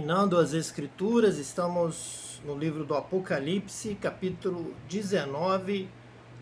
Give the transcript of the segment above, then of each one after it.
Examinando as Escrituras, estamos no livro do Apocalipse, capítulo 19.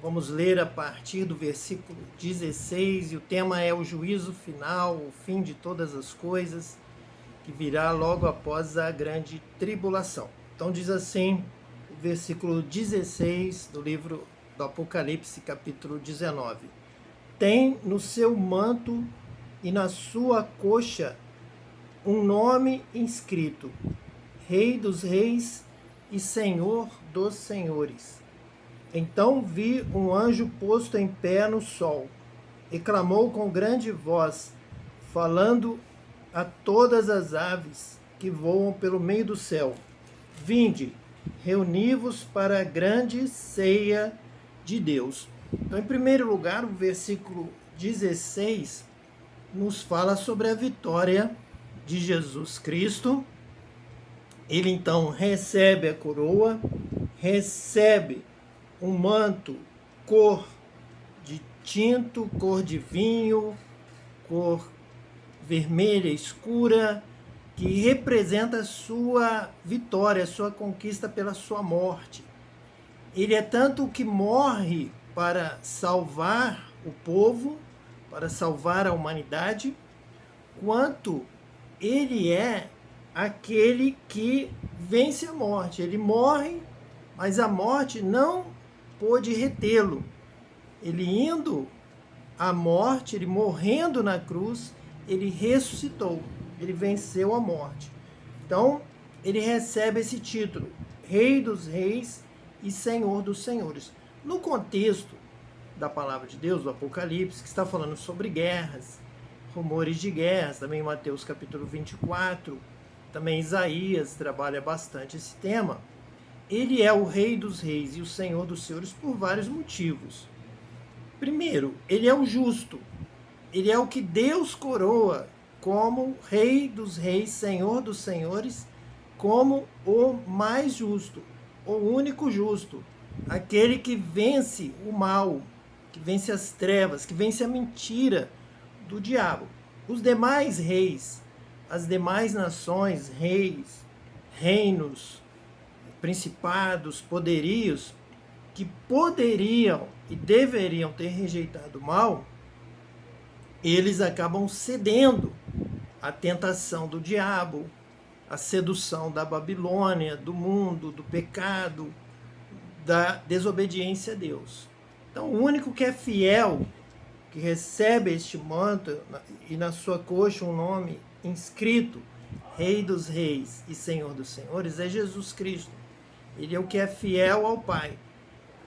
Vamos ler a partir do versículo 16, e o tema é o juízo final, o fim de todas as coisas, que virá logo após a grande tribulação. Então diz assim, o versículo 16 do livro do Apocalipse, capítulo 19. Tem no seu manto e na sua coxa um nome inscrito: Rei dos Reis e Senhor dos Senhores. Então vi um anjo posto em pé no sol, e clamou com grande voz, falando a todas as aves que voam pelo meio do céu: Vinde, reuni-vos para a grande ceia de Deus. Então, em primeiro lugar, o versículo 16 nos fala sobre a vitória de Jesus Cristo. Ele então recebe a coroa, recebe um manto cor de tinto, cor de vinho, cor vermelha escura, que representa a sua vitória, a sua conquista pela sua morte. Ele é tanto o que morre para salvar o povo, para salvar a humanidade, quanto ele é aquele que vence a morte. Ele morre, mas a morte não pôde retê-lo. Ele indo à morte, ele morrendo na cruz, ele ressuscitou, ele venceu a morte. Então, ele recebe esse título, Rei dos Reis e Senhor dos Senhores. No contexto da palavra de Deus, do Apocalipse, que está falando sobre guerras, rumores de guerras, também Mateus capítulo 24, também Isaías trabalha bastante esse tema. Ele é o Rei dos Reis e o Senhor dos Senhores por vários motivos. Primeiro, ele é o justo. Ele é o que Deus coroa como Rei dos Reis, Senhor dos Senhores, como o mais justo, o único justo, aquele que vence o mal, que vence as trevas, que vence a mentira do diabo. Os demais reis, as demais nações, reis, reinos, principados, poderios, que poderiam e deveriam ter rejeitado o mal, eles acabam cedendo à tentação do diabo, à sedução da Babilônia, do mundo, do pecado, da desobediência a Deus. Então, o único que é fiel, que recebe este manto e na sua coxa um nome inscrito, Rei dos Reis e Senhor dos Senhores, é Jesus Cristo. Ele é o que é fiel ao Pai.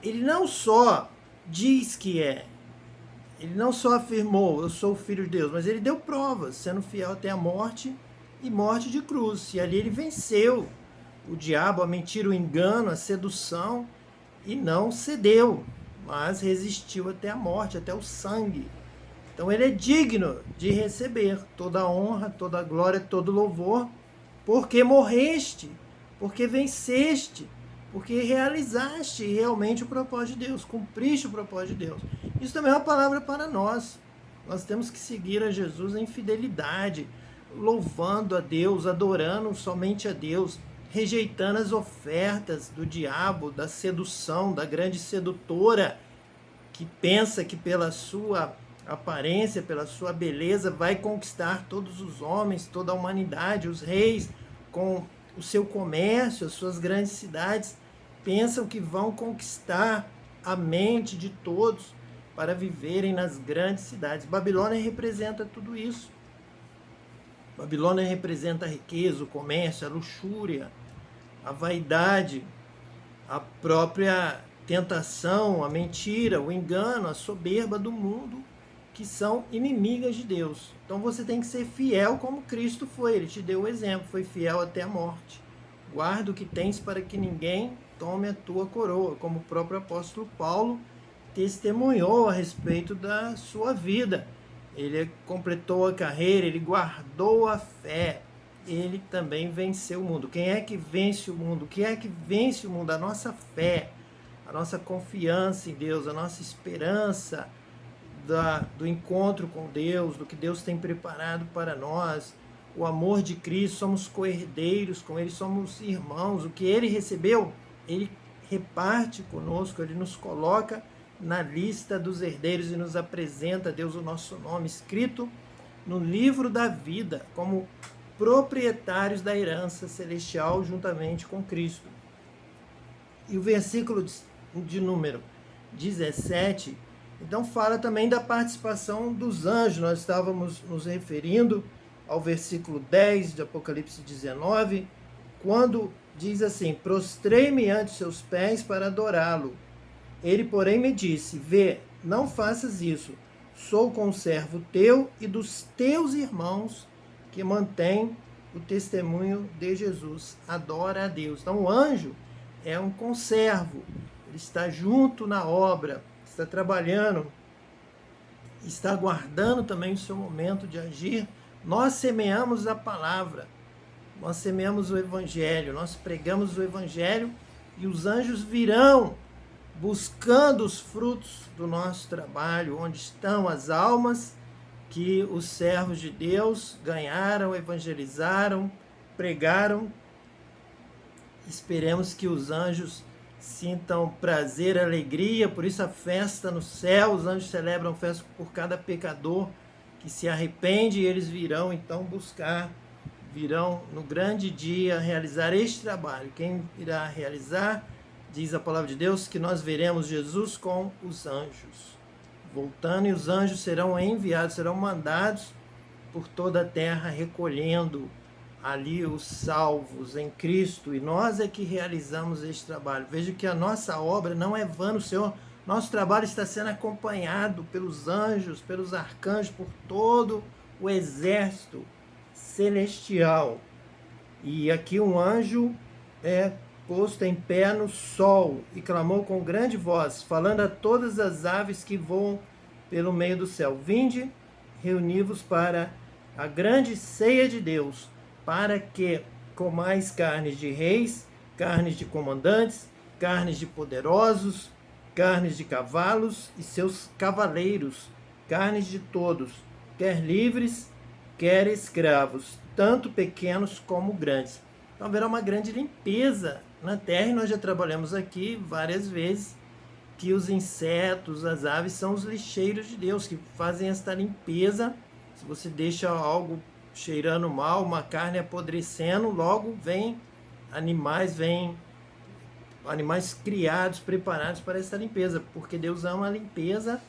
Ele não só diz que é, ele não só afirmou, eu sou o Filho de Deus, mas ele deu provas, sendo fiel até a morte e morte de cruz. E ali ele venceu o diabo, a mentira, o engano, a sedução, e não cedeu, mas resistiu até a morte, até o sangue. Então ele é digno de receber toda a honra, toda a glória, todo o louvor, porque morreste, porque venceste, porque realizaste realmente o propósito de Deus, cumpriste o propósito de Deus. Isso também é uma palavra para nós. Nós temos que seguir a Jesus em fidelidade, louvando a Deus, adorando somente a Deus, rejeitando as ofertas do diabo, da sedução, da grande sedutora, que pensa que pela sua aparência, pela sua beleza, vai conquistar todos os homens, toda a humanidade. Os reis, com o seu comércio, as suas grandes cidades, pensam que vão conquistar a mente de todos para viverem nas grandes cidades. Babilônia representa tudo isso. Babilônia representa a riqueza, o comércio, a luxúria, a vaidade, a própria tentação, a mentira, o engano, a soberba do mundo, que são inimigas de Deus. Então você tem que ser fiel como Cristo foi. Ele te deu o exemplo, foi fiel até a morte. Guarda o que tens para que ninguém tome a tua coroa, como o próprio apóstolo Paulo testemunhou a respeito da sua vida. Ele completou a carreira, ele guardou a fé, ele também venceu o mundo. Quem é que vence o mundo? Quem é que vence o mundo? A nossa fé, a nossa confiança em Deus, a nossa esperança do encontro com Deus, do que Deus tem preparado para nós, o amor de Cristo, somos co-herdeiros com Ele, somos irmãos. O que Ele recebeu, Ele reparte conosco, Ele nos coloca na lista dos herdeiros e nos apresenta a Deus o nosso nome escrito no livro da vida, como proprietários da herança celestial juntamente com Cristo. E o versículo de número 17, então fala também da participação dos anjos. Nós estávamos nos referindo ao versículo 10 de Apocalipse 19, quando diz assim: prostrei-me ante seus pés para adorá-lo. Ele, porém, me disse: vê, não faças isso. Sou conservo teu e dos teus irmãos que mantêm o testemunho de Jesus. Adora a Deus. Então, o anjo é um conservo. Ele está junto na obra, está trabalhando, está aguardando também o seu momento de agir. Nós semeamos a palavra, nós semeamos o evangelho, nós pregamos o evangelho e os anjos virão buscando os frutos do nosso trabalho, onde estão as almas que os servos de Deus ganharam, evangelizaram, pregaram. Esperemos que os anjos sintam prazer, alegria, por isso a festa no céu. Os anjos celebram festa por cada pecador que se arrepende, e eles virão então buscar, virão no grande dia realizar este trabalho. Quem irá realizar? Diz a palavra de Deus que nós veremos Jesus com os anjos voltando, e os anjos serão enviados, serão mandados por toda a terra, recolhendo ali os salvos em Cristo, e nós é que realizamos este trabalho. Veja que a nossa obra não é vã no Senhor. Nosso trabalho está sendo acompanhado pelos anjos, pelos arcanjos, por todo o exército celestial. E aqui um anjo é posto em pé no sol e clamou com grande voz, falando a todas as aves que voam pelo meio do céu: vinde, reuni-vos para a grande ceia de Deus, para que comais carnes de reis, carnes de comandantes, carnes de poderosos, carnes de cavalos e seus cavaleiros, carnes de todos, quer livres, quer escravos, tanto pequenos como grandes. Então haverá uma grande limpeza na terra, e nós já trabalhamos aqui várias vezes que os insetos, as aves, são os lixeiros de Deus, que fazem esta limpeza. Se você deixa algo cheirando mal, uma carne apodrecendo, logo vem animais criados, preparados para essa limpeza, porque Deus ama a limpeza.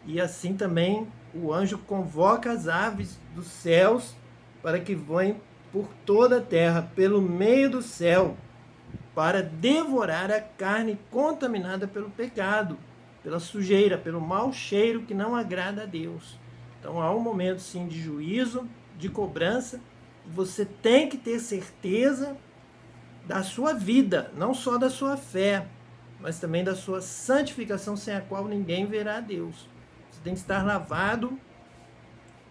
E assim também o anjo convoca as aves dos céus para que voem por toda a terra, pelo meio do céu, para devorar a carne contaminada pelo pecado, pela sujeira, pelo mau cheiro que não agrada a Deus. Então há um momento sim de juízo, de cobrança. Você tem que ter certeza da sua vida, não só da sua fé, mas também da sua santificação, sem a qual ninguém verá a Deus. Você tem que estar lavado,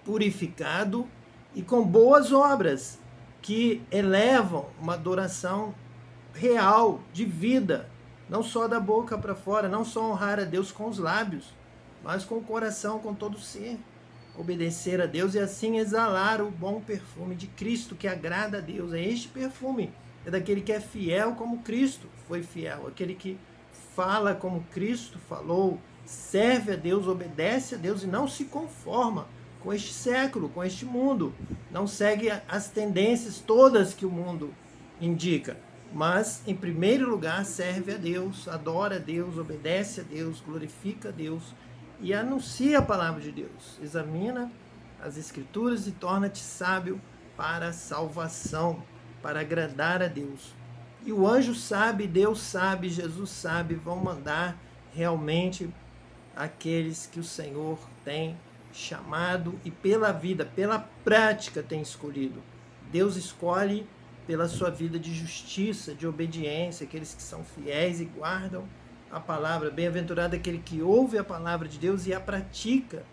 purificado e com boas obras que elevam uma adoração real, de vida, não só da boca para fora, não só honrar a Deus com os lábios, mas com o coração, com todo o ser, obedecer a Deus e assim exalar o bom perfume de Cristo, que agrada a Deus. É este perfume, é daquele que é fiel como Cristo foi fiel, aquele que fala como Cristo falou, serve a Deus, obedece a Deus e não se conforma com este século, com este mundo, não segue as tendências todas que o mundo indica, mas em primeiro lugar serve a Deus, adora a Deus, obedece a Deus, glorifica a Deus e anuncia a palavra de Deus. Examina as Escrituras e torna-te sábio para a salvação, para agradar a Deus. E o anjo sabe, Deus sabe, Jesus sabe, vão mandar realmente aqueles que o Senhor tem chamado e pela vida, pela prática tem escolhido. Deus escolhe pela sua vida de justiça, de obediência, aqueles que são fiéis e guardam a palavra. Bem-aventurado aquele que ouve a palavra de Deus e a pratica.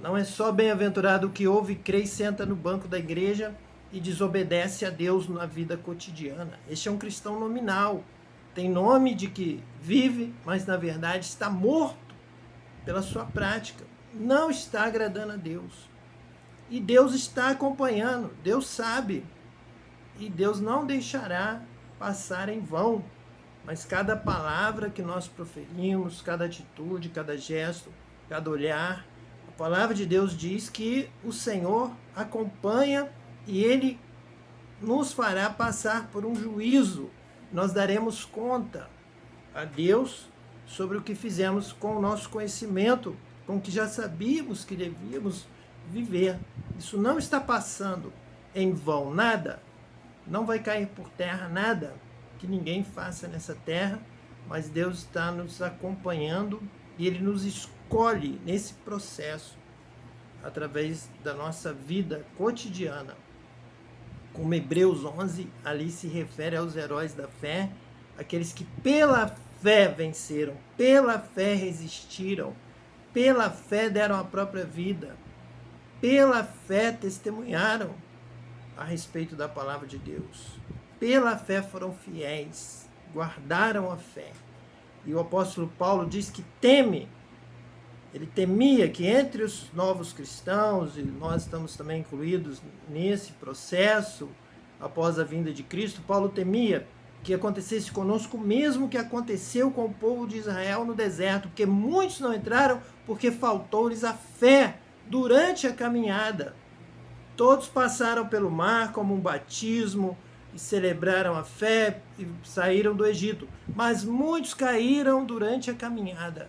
Não é só bem-aventurado o que ouve, crê e senta no banco da igreja e desobedece a Deus na vida cotidiana. Este é um cristão nominal. Tem nome de que vive, mas na verdade está morto pela sua prática. Não está agradando a Deus. E Deus está acompanhando, Deus sabe, e Deus não deixará passar em vão. Mas cada palavra que nós proferimos, cada atitude, cada gesto, cada olhar, a palavra de Deus diz que o Senhor acompanha e Ele nos fará passar por um juízo. Nós daremos conta a Deus sobre o que fizemos com o nosso conhecimento, com o que já sabíamos que devíamos viver. Isso não está passando em vão, nada. Não vai cair por terra nada que ninguém faça nessa terra, mas Deus está nos acompanhando e Ele nos escolhe nesse processo, através da nossa vida cotidiana. Como Hebreus 11, ali se refere aos heróis da fé, aqueles que pela fé venceram, pela fé resistiram, pela fé deram a própria vida, pela fé testemunharam a respeito da palavra de Deus. Pela fé foram fiéis, guardaram a fé. E o apóstolo Paulo diz que ele temia que entre os novos cristãos, e nós estamos também incluídos nesse processo, após a vinda de Cristo, Paulo temia que acontecesse conosco o mesmo que aconteceu com o povo de Israel no deserto, porque muitos não entraram porque faltou-lhes a fé durante a caminhada. Todos passaram pelo mar como um batismo e celebraram a fé e saíram do Egito. Mas muitos caíram durante a caminhada,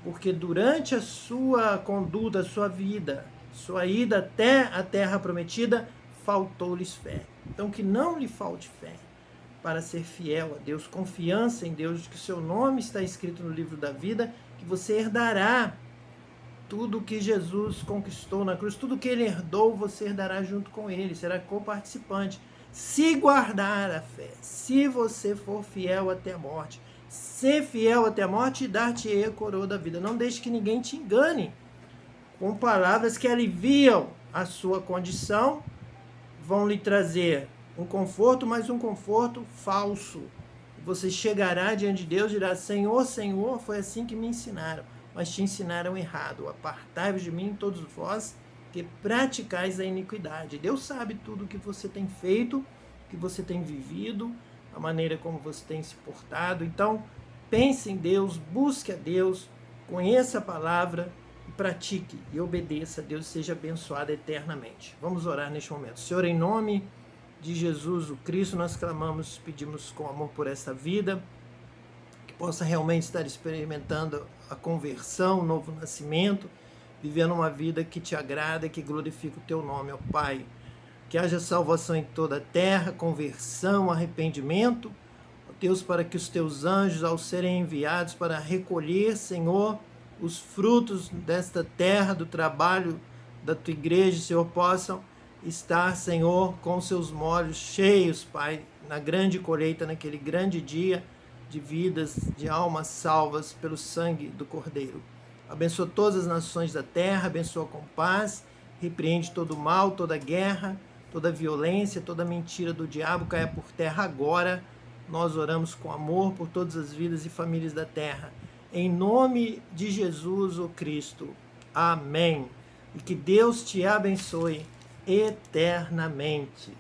porque durante a sua conduta, a sua vida, sua ida até a terra prometida, faltou-lhes fé. Então que não lhe falte fé para ser fiel a Deus, confiança em Deus, de que o seu nome está escrito no livro da vida, que você herdará tudo que Jesus conquistou na cruz, tudo que ele herdou, você herdará junto com ele, será coparticipante. Se guardar a fé, se você for fiel até a morte, ser fiel até a morte e dar-te a coroa da vida. Não deixe que ninguém te engane com palavras que aliviam a sua condição, vão lhe trazer um conforto, mas um conforto falso. Você chegará diante de Deus e dirá: Senhor, Senhor, foi assim que me ensinaram. Mas te ensinaram errado. Apartai-vos de mim, todos vós, que praticais a iniquidade. Deus sabe tudo o que você tem feito, que você tem vivido, a maneira como você tem se portado. Então, pense em Deus, busque a Deus, conheça a palavra, pratique e obedeça a Deus, seja abençoado eternamente. Vamos orar neste momento. Senhor, em nome de Jesus, o Cristo, nós clamamos, pedimos com amor por essa vida, possa realmente estar experimentando a conversão, o novo nascimento, vivendo uma vida que te agrada, que glorifica o teu nome, ó Pai. Que haja salvação em toda a terra, conversão, arrependimento, ó Deus, para que os teus anjos, ao serem enviados para recolher, Senhor, os frutos desta terra, do trabalho da tua igreja, Senhor, possam estar, Senhor, com seus molhos cheios, Pai, na grande colheita, naquele grande dia, de vidas, de almas salvas pelo sangue do Cordeiro. Abençoa todas as nações da terra, abençoa com paz, repreende todo o mal, toda guerra, toda violência, toda mentira do diabo, caia por terra agora. Nós oramos com amor por todas as vidas e famílias da terra. Em nome de Jesus, o Cristo. Amém. E que Deus te abençoe eternamente.